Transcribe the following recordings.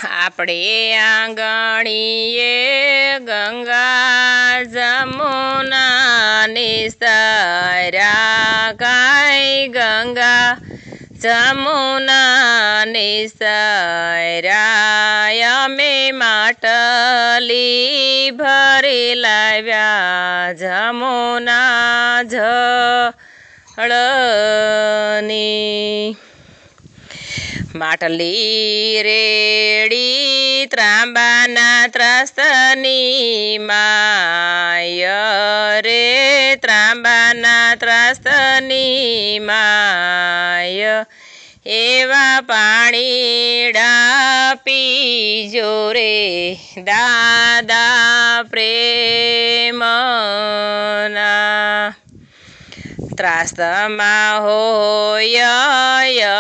આપણે આંગણીએ ગંગા જમુના નિસર્યા કાંઈ ગંગા જમુના નિસર્યા અમે માટલી ભરી લાવ્યા જમુના જળની માટલી રેડી ત્રાંબાના ત્રાસની માય રે ત્રાંબાના ત્રાસની માય એવા પાણીડા પીજો રે દાદા પ્રેમના ત્રાસમાં હોય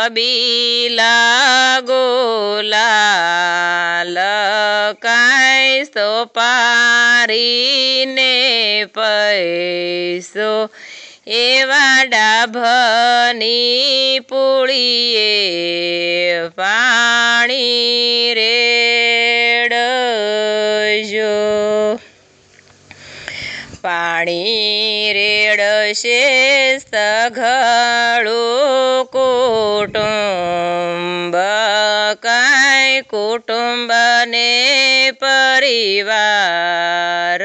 બીલા ગોલાલ કાંઈ સોપારીને પૈસો એવા ડાભની પૂળીએ પાણી રેડજો પાણી રેડશે સઘળું કુટુંબ કાંઈ કુટુંબને પરિવાર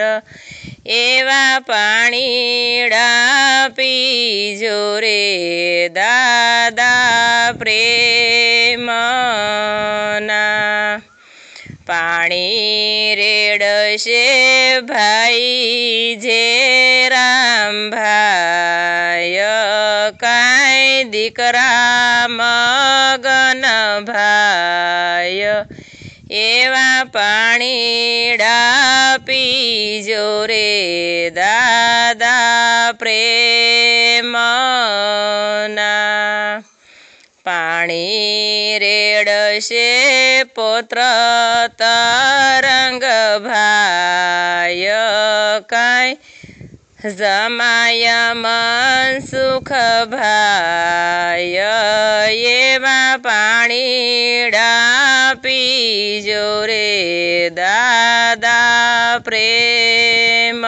એવા પાણીડા પીજો રે દાદા પ્રેમના પાણી રેડશે ભાઈ જે રામભાઈ કાંઈ દીકરા મગન ભાઈ એવા પાણીડા પીજો રે દાદા પ્રેમના પાણી રેડશે પુત્ર તરંગ ભાય કાંઈ જમાય મન સુખ ભાય એવા પાણીડા પીજો રે દાદા પ્રેમ